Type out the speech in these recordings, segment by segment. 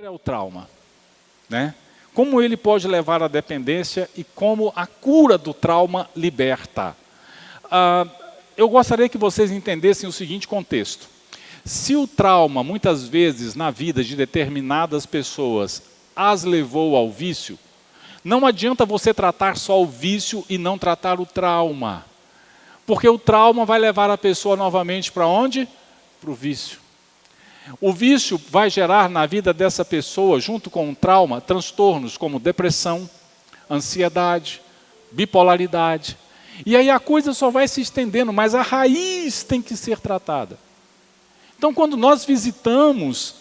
é o trauma, né? Como ele pode levar à dependência e como a cura do trauma liberta. Eu gostaria que vocês entendessem o seguinte contexto. Se o trauma, muitas vezes, na vida de determinadas pessoas, as levou ao vício, não adianta você tratar só o vício e não tratar o trauma. Porque o trauma vai levar a pessoa novamente para onde? Para o vício. O vício vai gerar na vida dessa pessoa, junto com o trauma, transtornos como depressão, ansiedade, bipolaridade. E aí a coisa só vai se estendendo, mas a raiz tem que ser tratada. Então, quando nós visitamos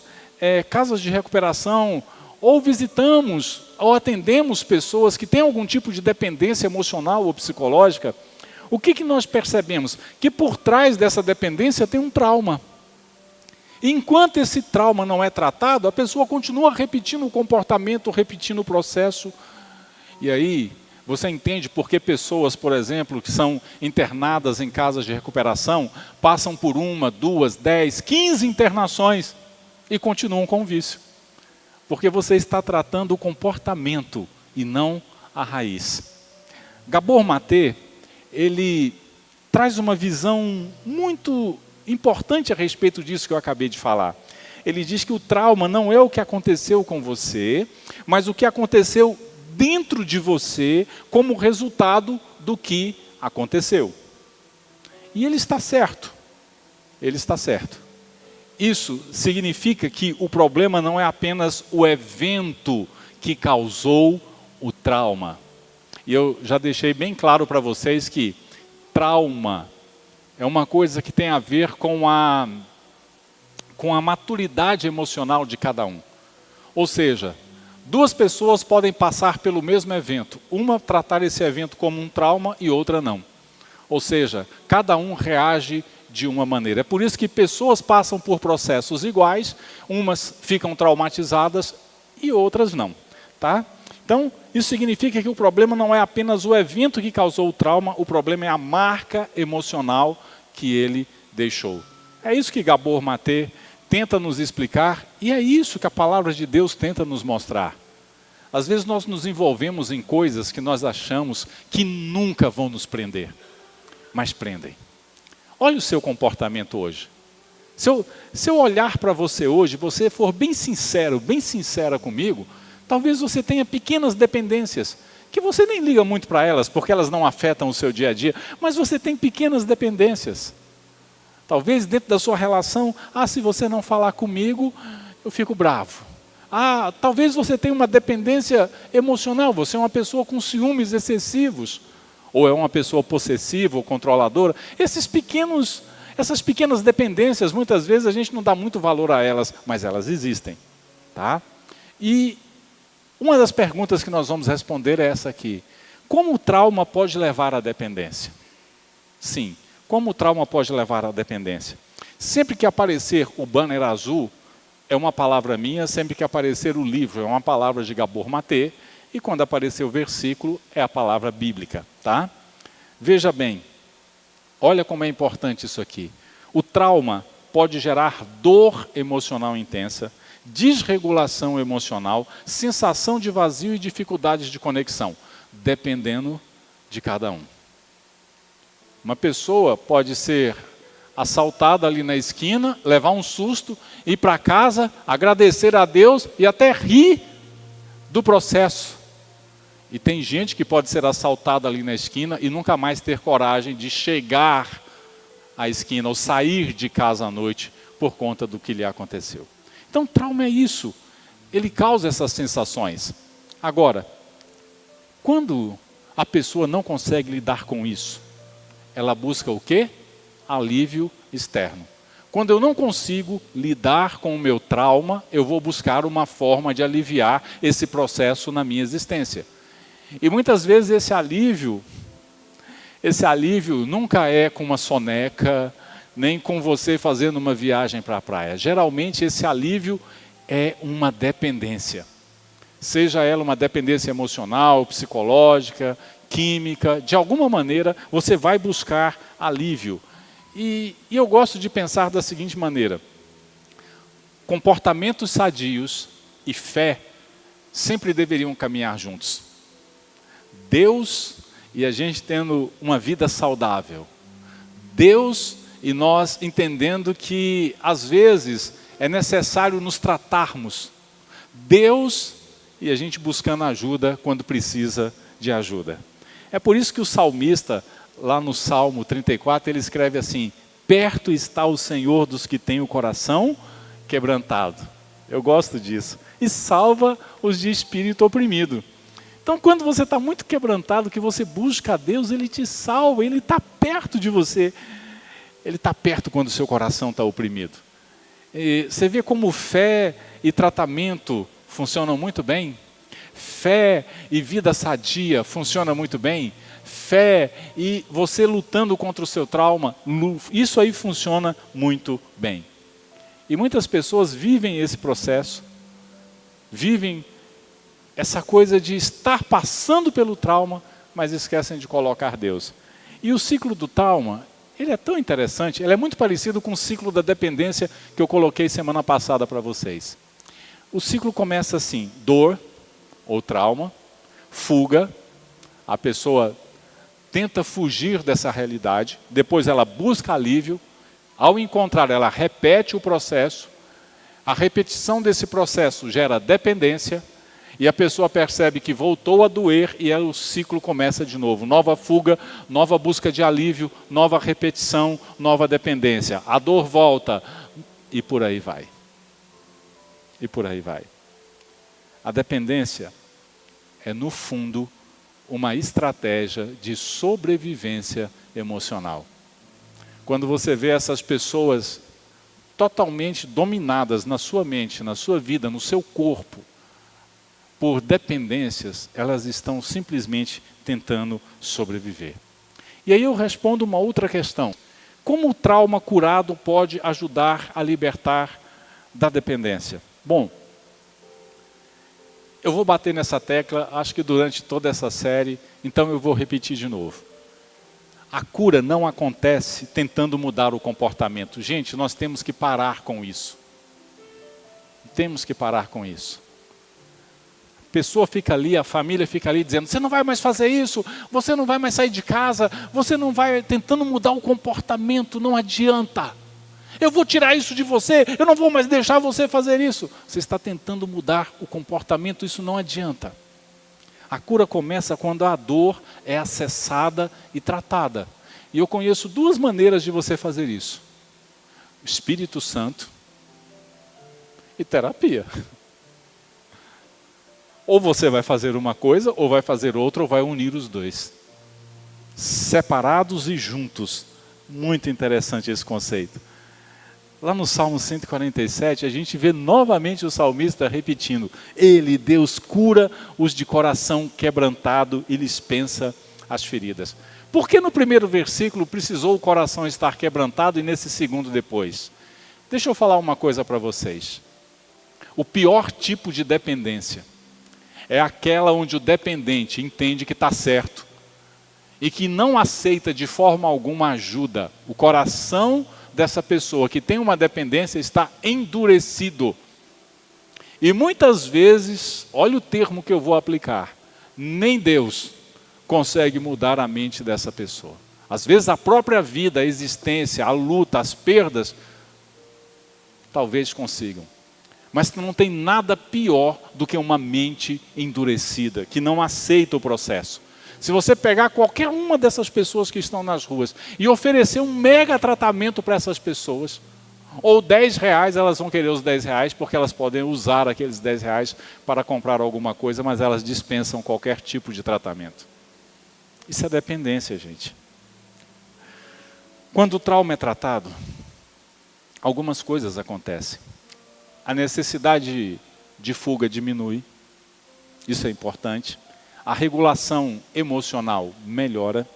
casas de recuperação, ou visitamos, ou atendemos pessoas que têm algum tipo de dependência emocional ou psicológica, o que nós percebemos? Que por trás dessa dependência tem um trauma. E enquanto esse trauma não é tratado, a pessoa continua repetindo o comportamento, repetindo o processo. E aí, você entende por que pessoas, por exemplo, que são internadas em casas de recuperação, passam por 1, 2, 10, 15 internações e continuam com o vício. Porque você está tratando o comportamento e não a raiz. Gabor Maté, ele traz uma visão muito importante a respeito disso que eu acabei de falar. Ele diz que o trauma não é o que aconteceu com você, mas o que aconteceu dentro de você como resultado do que aconteceu. E ele está certo. Ele está certo. Isso significa que o problema não é apenas o evento que causou o trauma. E eu já deixei bem claro para vocês que trauma é uma coisa que tem a ver com a maturidade emocional de cada um. Ou seja, 2 pessoas podem passar pelo mesmo evento. Uma tratar esse evento como um trauma e outra não. Ou seja, cada um reage de uma maneira. É por isso que pessoas passam por processos iguais, umas ficam traumatizadas e outras não. Tá? Então, isso significa que o problema não é apenas o evento que causou o trauma, o problema é a marca emocional que ele deixou. É isso que Gabor Maté tenta nos explicar e é isso que a palavra de Deus tenta nos mostrar. Às vezes nós nos envolvemos em coisas que nós achamos que nunca vão nos prender, mas prendem. Olha o seu comportamento hoje. Se eu olhar para você hoje, você for bem sincero, bem sincera comigo, talvez você tenha pequenas dependências, que você nem liga muito para elas, porque elas não afetam o seu dia a dia, mas você tem pequenas dependências. Talvez dentro da sua relação, se você não falar comigo, eu fico bravo. Talvez você tenha uma dependência emocional, você é uma pessoa com ciúmes excessivos, ou é uma pessoa possessiva ou controladora. Essas pequenas dependências, muitas vezes a gente não dá muito valor a elas, mas elas existem. Tá? E uma das perguntas que nós vamos responder é essa aqui. Como o trauma pode levar à dependência? Sim, como o trauma pode levar à dependência? Sempre que aparecer o banner azul, é uma palavra minha, sempre que aparecer o livro, é uma palavra de Gabor Maté, e quando aparecer o versículo, é a palavra bíblica. Tá? Veja bem, olha como é importante isso aqui. O trauma pode gerar dor emocional intensa, desregulação emocional, sensação de vazio e dificuldades de conexão, dependendo de cada um. Uma pessoa pode ser assaltada ali na esquina, levar um susto, ir para casa, agradecer a Deus e até rir do processo. E tem gente que pode ser assaltada ali na esquina e nunca mais ter coragem de chegar à esquina ou sair de casa à noite por conta do que lhe aconteceu. Então, trauma é isso. Ele causa essas sensações. Agora, quando a pessoa não consegue lidar com isso, ela busca o quê? Alívio externo. Quando eu não consigo lidar com o meu trauma, eu vou buscar uma forma de aliviar esse processo na minha existência. E muitas vezes esse alívio nunca é com uma soneca, nem com você fazendo uma viagem para a praia. Geralmente esse alívio é uma dependência. Seja ela uma dependência emocional, psicológica, química, de alguma maneira você vai buscar alívio. E eu gosto de pensar da seguinte maneira: comportamentos sadios e fé sempre deveriam caminhar juntos. Deus e a gente tendo uma vida saudável. Deus e nós entendendo que às vezes é necessário nos tratarmos. Deus e a gente buscando ajuda quando precisa de ajuda. É por isso que o salmista, lá no Salmo 34, ele escreve assim: perto está o Senhor dos que têm o coração quebrantado. Eu gosto disso. E salva os de espírito oprimido. Então, quando você está muito quebrantado, que você busca a Deus, Ele te salva, Ele está perto de você. Ele está perto quando o seu coração está oprimido. E você vê como fé e tratamento funcionam muito bem? Fé e vida sadia funcionam muito bem? Fé e você lutando contra o seu trauma, isso aí funciona muito bem. E muitas pessoas vivem esse processo, vivem essa coisa de estar passando pelo trauma, mas esquecem de colocar Deus. E o ciclo do trauma, ele é tão interessante, ele é muito parecido com o ciclo da dependência que eu coloquei semana passada para vocês. O ciclo começa assim: dor ou trauma, fuga, a pessoa tenta fugir dessa realidade, depois ela busca alívio, ao encontrar ela repete o processo, a repetição desse processo gera dependência, e a pessoa percebe que voltou a doer e aí o ciclo começa de novo. Nova fuga, nova busca de alívio, nova repetição, nova dependência. A dor volta e por aí vai. E por aí vai. A dependência é, no fundo, uma estratégia de sobrevivência emocional. Quando você vê essas pessoas totalmente dominadas na sua mente, na sua vida, no seu corpo, por dependências, elas estão simplesmente tentando sobreviver. E aí eu respondo uma outra questão. Como o trauma curado pode ajudar a libertar da dependência? Bom, eu vou bater nessa tecla, acho que durante toda essa série, então eu vou repetir de novo. A cura não acontece tentando mudar o comportamento. Gente, nós temos que parar com isso. Temos que parar com isso. A pessoa fica ali, a família fica ali dizendo: você não vai mais fazer isso, você não vai mais sair de casa, você não vai, tentando mudar o comportamento, não adianta. Eu vou tirar isso de você, eu não vou mais deixar você fazer isso. Você está tentando mudar o comportamento, isso não adianta. A cura começa quando a dor é acessada e tratada. E eu conheço duas maneiras de você fazer isso: o Espírito Santo e terapia. Ou você vai fazer uma coisa, ou vai fazer outra, ou vai unir os dois. Separados e juntos. Muito interessante esse conceito. Lá no Salmo 147, a gente vê novamente o salmista repetindo: Ele, Deus, cura os de coração quebrantado e lhes pensa as feridas. Por que no primeiro versículo precisou o coração estar quebrantado e nesse segundo depois? Deixa eu falar uma coisa para vocês. O pior tipo de dependência é aquela onde o dependente entende que está certo e que não aceita de forma alguma ajuda. O coração dessa pessoa que tem uma dependência está endurecido. E muitas vezes, olha o termo que eu vou aplicar, nem Deus consegue mudar a mente dessa pessoa. Às vezes a própria vida, a existência, a luta, as perdas, talvez consigam. Mas não tem nada pior do que uma mente endurecida, que não aceita o processo. Se você pegar qualquer uma dessas pessoas que estão nas ruas e oferecer um mega tratamento para essas pessoas, ou R$10, elas vão querer os R$10, porque elas podem usar aqueles R$10 para comprar alguma coisa, mas elas dispensam qualquer tipo de tratamento. Isso é dependência, gente. Quando o trauma é tratado, algumas coisas acontecem. A necessidade de fuga diminui, isso é importante. A regulação emocional melhora.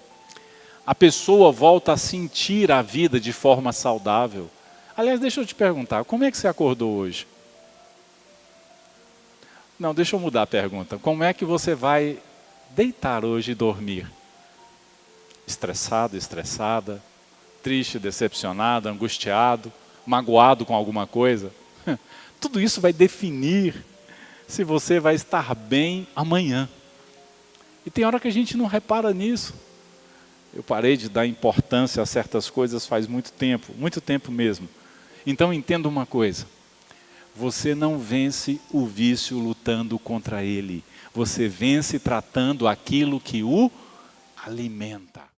A pessoa volta a sentir a vida de forma saudável. Aliás, deixa eu te perguntar, como é que você acordou hoje? Não, deixa eu mudar a pergunta. Como é que você vai deitar hoje e dormir? Estressado, estressada, triste, decepcionado, angustiado, magoado com alguma coisa? Tudo isso vai definir se você vai estar bem amanhã. E tem hora que a gente não repara nisso. Eu parei de dar importância a certas coisas faz muito tempo mesmo. Então entenda uma coisa, você não vence o vício lutando contra ele, você vence tratando aquilo que o alimenta.